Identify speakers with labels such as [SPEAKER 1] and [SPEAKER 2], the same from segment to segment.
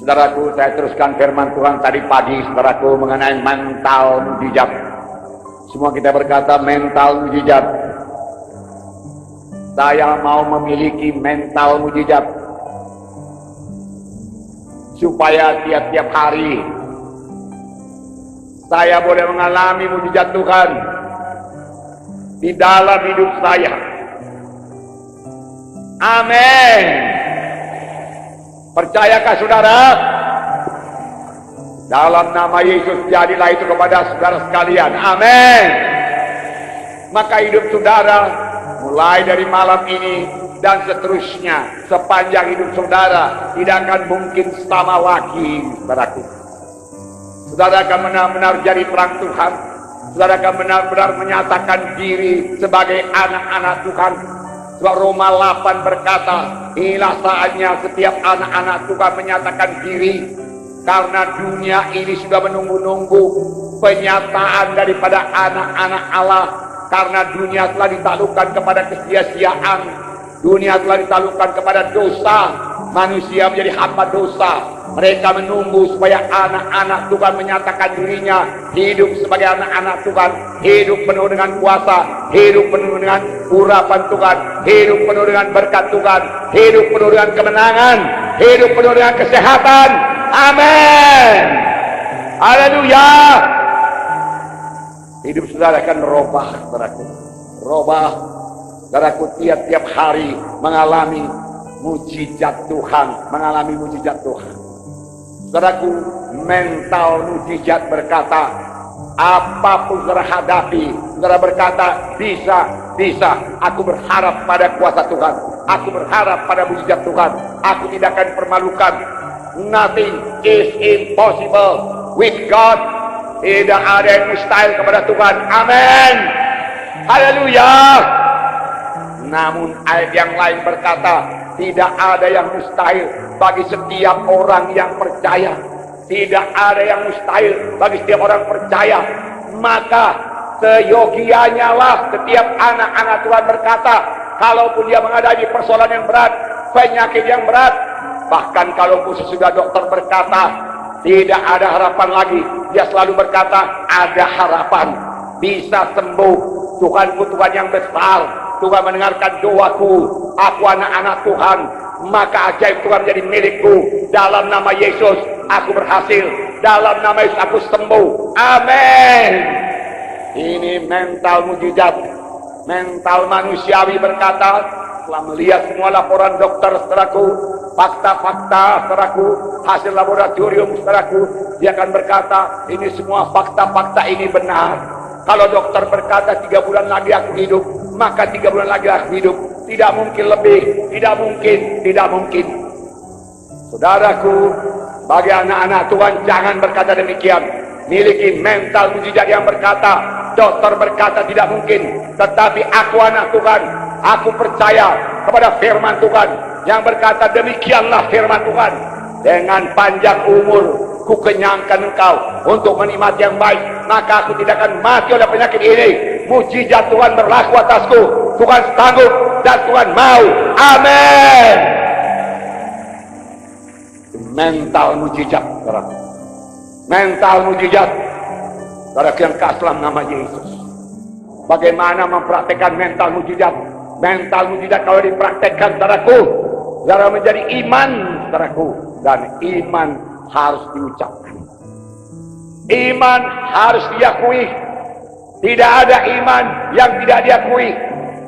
[SPEAKER 1] Saudaraku, saya teruskan firman Tuhan tadi pagi, saudaraku, mengenai mental mujizat. Semua kita berkata mental mujizat. Saya mau memiliki mental mujizat, supaya tiap-tiap hari saya boleh mengalami mujizat Tuhan di dalam hidup saya. Amin. Percayakah saudara? Dalam nama Yesus jadilah itu kepada saudara sekalian. Amin. Maka hidup saudara mulai dari malam ini dan seterusnya sepanjang hidup saudara tidak akan mungkin sama lagi, saudaraku. Saudara akan benar-benar jadi terang Tuhan. Saudara akan benar-benar menyatakan diri sebagai anak-anak Tuhan. Sebab Roma 8 berkata, inilah saatnya setiap anak-anak Tuhan menyatakan diri, karena dunia ini sudah menunggu-nunggu penyataan daripada anak-anak Allah. Karena dunia telah ditaklukkan kepada kesia-siaan, dunia telah ditaklukkan kepada dosa, manusia menjadi hamba dosa. Mereka menunggu supaya anak-anak Tuhan menyatakan dirinya hidup sebagai anak-anak Tuhan, hidup penuh dengan kuasa, hidup penuh dengan urapan Tuhan, hidup penuh dengan berkat Tuhan, hidup penuh dengan kemenangan, hidup penuh dengan kesehatan. Amin. Haleluya. Hidup saudara akan robah, saudaraku. Robah, saudaraku, tiap-tiap hari mengalami mujizat Tuhan, mengalami mujizat Tuhan. Saudaraku, mental mujizat berkata, apapun saudara hadapi, saudara berkata, bisa, aku berharap pada kuasa Tuhan, aku berharap pada mujizat Tuhan, aku tidak akan dipermalukan. Nothing is impossible with God. Tidak ada yang mustahil kepada Tuhan. Amin. Haleluya. Namun ayat yang lain berkata, tidak ada yang mustahil bagi setiap orang yang percaya. Tidak ada yang mustahil bagi setiap orang percaya. Maka seyogianya lah setiap anak-anak Tuhan berkata, kalaupun dia menghadapi persoalan yang berat, penyakit yang berat, bahkan kalaupun sesudah dokter berkata tidak ada harapan lagi, dia selalu berkata ada harapan, bisa sembuh. Tuhanku Tuhan yang besar, Tuhan mendengarkan doaku, aku anak-anak Tuhan, maka ajaib Tuhan menjadi milikku. Dalam nama Yesus aku berhasil, dalam nama Yesus aku sembuh. Amin. Ini mental mujizat. Mental manusiawi berkata, setelah melihat semua laporan dokter, saudaraku, fakta-fakta, saudaraku, hasil laboratorium, saudaraku, dia akan berkata, ini semua fakta-fakta ini benar. Kalau dokter berkata 3 bulan lagi aku hidup, maka 3 bulan lagi aku hidup. Tidak mungkin lebih, tidak mungkin, tidak mungkin. Saudaraku, bagi anak-anak Tuhan, jangan berkata demikian. Miliki mental mujizat yang berkata, dokter berkata tidak mungkin, tetapi aku anak Tuhan, aku percaya kepada firman Tuhan yang berkata demikianlah firman Tuhan. Dengan panjang umur ku kenyangkan engkau untuk menikmati yang baik, maka aku tidak akan mati oleh penyakit ini. Mujizat Tuhan berlaku atasku. Tuhan sanggup dan Tuhan mau. Amin. Mental mujizat, saudara. Mental mujizat, saudara yang kasih dalam nama Yesus. Bagaimana mempraktekkan mental mujizat? Mental mujizat kalau dipraktekkan, saudaraku, saudara menjadi iman, saudaraku. Dan iman harus diucapkan. Iman harus diakui. Tidak ada iman yang tidak diakui.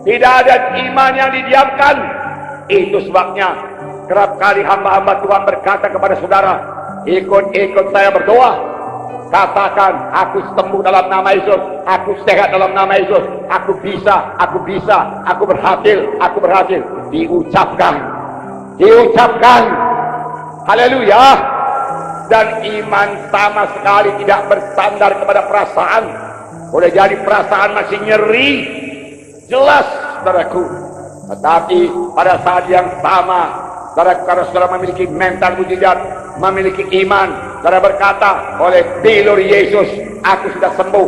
[SPEAKER 1] Tidak ada iman yang didiamkan. Itu sebabnya kerap kali hamba-hamba Tuhan berkata kepada saudara, ikut saya berdoa. Katakan, aku sembuh dalam nama Yesus, aku sehat dalam nama Yesus, aku bisa, aku berhasil. Diucapkan. Haleluya. Dan iman sama sekali tidak bersandar kepada perasaan. Boleh jadi perasaan masih nyeri, jelas, saudaraku. Tetapi pada saat yang sama, saudara, karena saudara memiliki mental mujizat, memiliki iman, saudara berkata, oleh bilur Yesus aku sudah sembuh.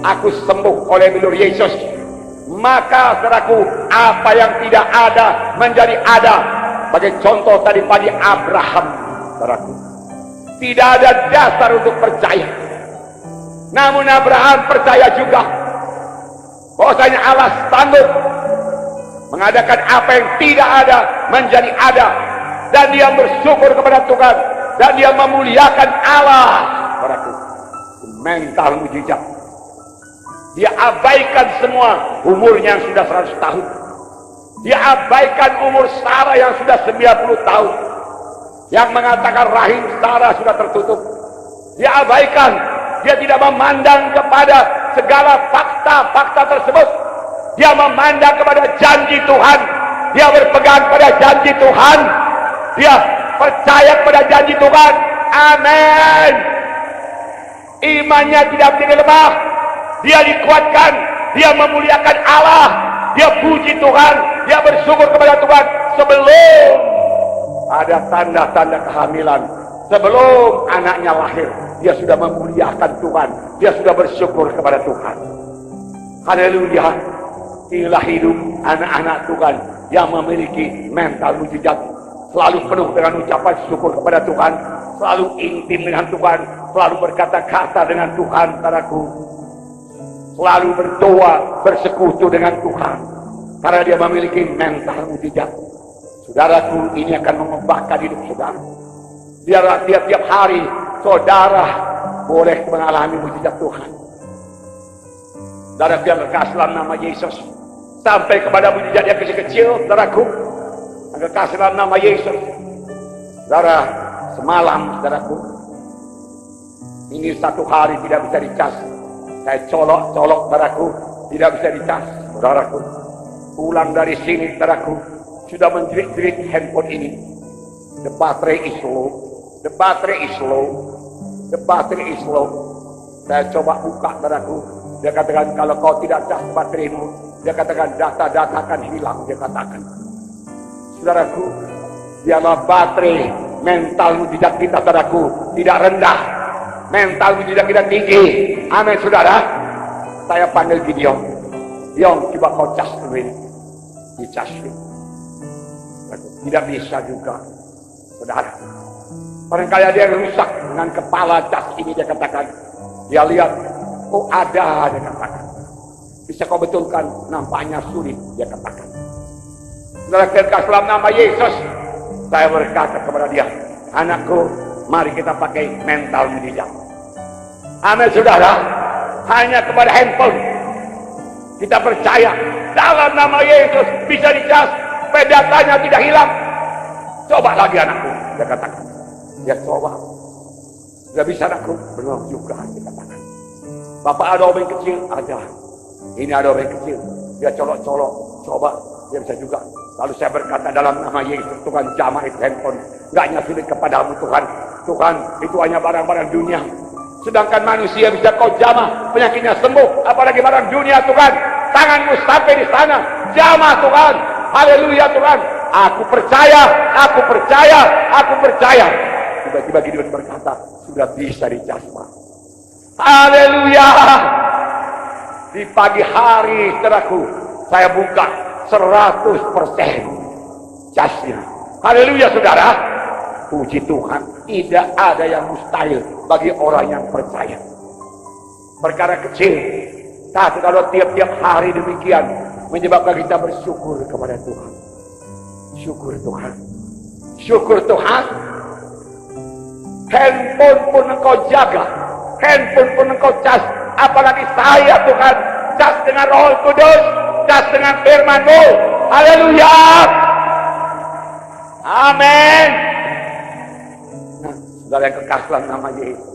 [SPEAKER 1] Aku sembuh oleh bilur Yesus. Maka saudaraku, apa yang tidak ada menjadi ada. Sebagai contoh tadi pagi Abraham, saudaraku. Tidak ada dasar untuk percaya. Namun Abraham percaya juga bahwasanya Allah sanggup mengadakan apa yang tidak ada menjadi ada, dan dia bersyukur kepada Tuhan dan dia memuliakan Allah. Saudaraku, mental mujizat. Dia abaikan semua umurnya yang sudah 100 tahun. Dia abaikan umur Sarah yang sudah 90 tahun, yang mengatakan rahim Sarah sudah tertutup. Dia abaikan. Dia tidak memandang kepada segala fakta-fakta tersebut. Dia memandang kepada janji Tuhan. Dia berpegang pada janji Tuhan. Dia percaya kepada janji Tuhan. Amin. Imannya tidak menjadi lemah. Dia dikuatkan. Dia memuliakan Allah. Dia puji Tuhan. Dia bersyukur kepada Tuhan. Sebelum ada tanda-tanda kehamilan, sebelum anaknya lahir, dia sudah memuliakan Tuhan. Dia sudah bersyukur kepada Tuhan. Haleluya. Inilah hidup anak-anak Tuhan yang memiliki mental mujizat. Selalu penuh dengan ucapan syukur kepada Tuhan. Selalu intim dengan Tuhan. Selalu berkata-kata dengan Tuhan, saudaraku. Selalu berdoa, bersekutu dengan Tuhan. Karena dia memiliki mental mujizat. Saudaraku, ini akan mengubahkan hidup saudara. Biarlah tiap-tiap hari saudara boleh mengalami mujizat Tuhan. Saudara, biar kekasih dalam nama Yesus sampai kepada mujizat yang kecil-kecil, saudaraku. Kekasih dalam nama Yesus. Saudara, semalam, saudaraku, ini satu hari tidak bisa dicas. Saya colok-colok, saudaraku, tidak bisa dicas, saudaraku. Pulang dari sini, saudaraku, sudah menjerit-jerit handphone ini. The battery is low. The battery is low. The battery is low. Saya coba buka, saudaraku. Dia katakan, kalau kau tidak cas bateraimu, dia katakan data-data akan hilang. Dia katakan, saudaraku, biarlah baterai mental mujizat kita, saudaraku, tidak rendah. Mental mujizat kita tinggi. Amin, saudara. Saya panggil Gideon. Gideon, coba kau cas dulu ini. Dicas dulu. Tidak bisa juga, saudara. Barangkali ada yang rusak dengan kepala cas ini, dia katakan. Dia lihat, oh ada, dia katakan. Bisa kau betulkan? Nampaknya sulit, dia katakan. Saudara, kekasih dalam nama Yesus, saya berkata kepada dia, anakku, mari kita pakai mental mujizat. Amin, saudara. Hanya kepada handphone kita percaya dalam nama Yesus bisa dicas, supaya datanya tidak hilang. Coba lagi, anakku, dia katakan. Dia coba. Tidak bisa, anakku. Belum juga, dia katakan. Bapak, ada obeng kecil? Ada. Ini ada obeng kecil. Dia colok-colok. Coba. Dia bisa juga. Lalu saya berkata dalam nama Yesus, Tuhan, jamah itu handphone. Gak nyasirin kepadamu, Tuhan. Tuhan, itu hanya barang-barang dunia. Sedangkan manusia bisa kau jamah, penyakitnya sembuh. Apalagi barang dunia, Tuhan. Tanganmu sampai di sana. Jamah, Tuhan. Haleluya, Tuhan. Aku percaya, aku percaya, aku percaya. Tiba-tiba Gideon berkata, sudah bisa dicasma. Haleluya. Di pagi hari, saudaraku, saya buka 100% casnya. Haleluya, saudara. Puji Tuhan, tidak ada yang mustahil bagi orang yang percaya. Perkara kecil, tapi kalau tiap-tiap hari demikian, menyebabkan kita bersyukur kepada Tuhan. Syukur Tuhan. Syukur Tuhan. Handphone pun engkau jaga. Handphone pun engkau cas. Apalagi saya, Tuhan. Cas dengan Roh Kudus. Cas dengan firman-Mu. Haleluya. Amin. Nah, saudara yang kekasih dalam nama Yesus.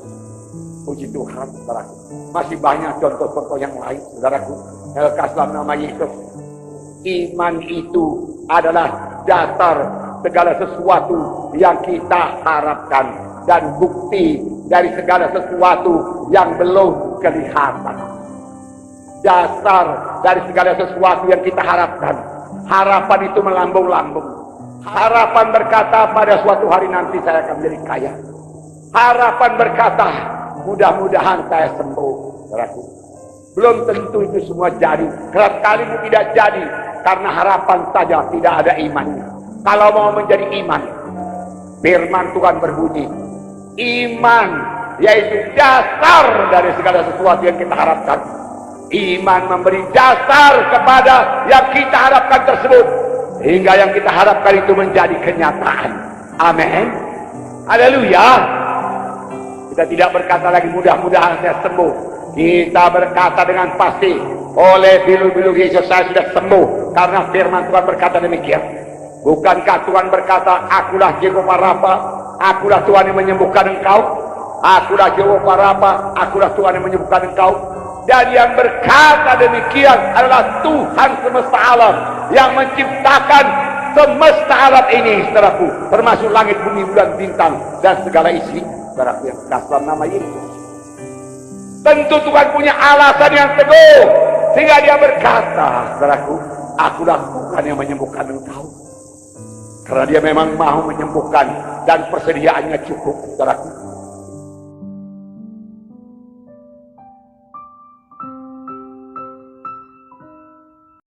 [SPEAKER 1] Puji Tuhan, saudaraku. Masih banyak contoh-contoh yang lain, saudaraku. Yang kekasih dalam nama Yesus. Iman itu adalah dasar segala sesuatu yang kita harapkan dan bukti dari segala sesuatu yang belum kelihatan. Dasar dari segala sesuatu yang kita harapkan. Harapan itu melambung-lambung. Harapan berkata, pada suatu hari nanti saya akan menjadi kaya. Harapan berkata, mudah-mudahan saya sembuh. Saudaraku, belum tentu itu semua jadi. Kerap kali itu tidak jadi karena harapan saja, tidak ada imannya. Kalau mau menjadi iman, firman Tuhan berbunyi, Iman yaitu dasar dari segala sesuatu yang kita harapkan. Iman memberi dasar kepada yang kita harapkan tersebut, hingga yang kita harapkan itu menjadi kenyataan. Amin. Haleluya. Kita tidak berkata lagi mudah-mudahan saya sembuh. Kita berkata dengan pasti, oleh bilu-bilu Yesus saya sudah sembuh, karena firman Tuhan berkata demikian. Bukankah Tuhan berkata, akulah Jehovah Rafa, akulah Tuhan yang menyembuhkan engkau. Akulah Jehovah Rafa, akulah Tuhan yang menyembuhkan engkau. Dan yang berkata demikian adalah Tuhan semesta alam, yang menciptakan semesta alam ini, saudaraku, termasuk langit, bumi, bulan, bintang, dan segala isi, saudaraku, yang dalam nama Yesus. Tentu Tuhan punya alasan yang teguh, sehingga dia berkata, saudaraku, akulah Tuhan yang menyembuhkan engkau. Karena dia memang mau menyembuhkan, dan persediaannya cukup, saudaraku.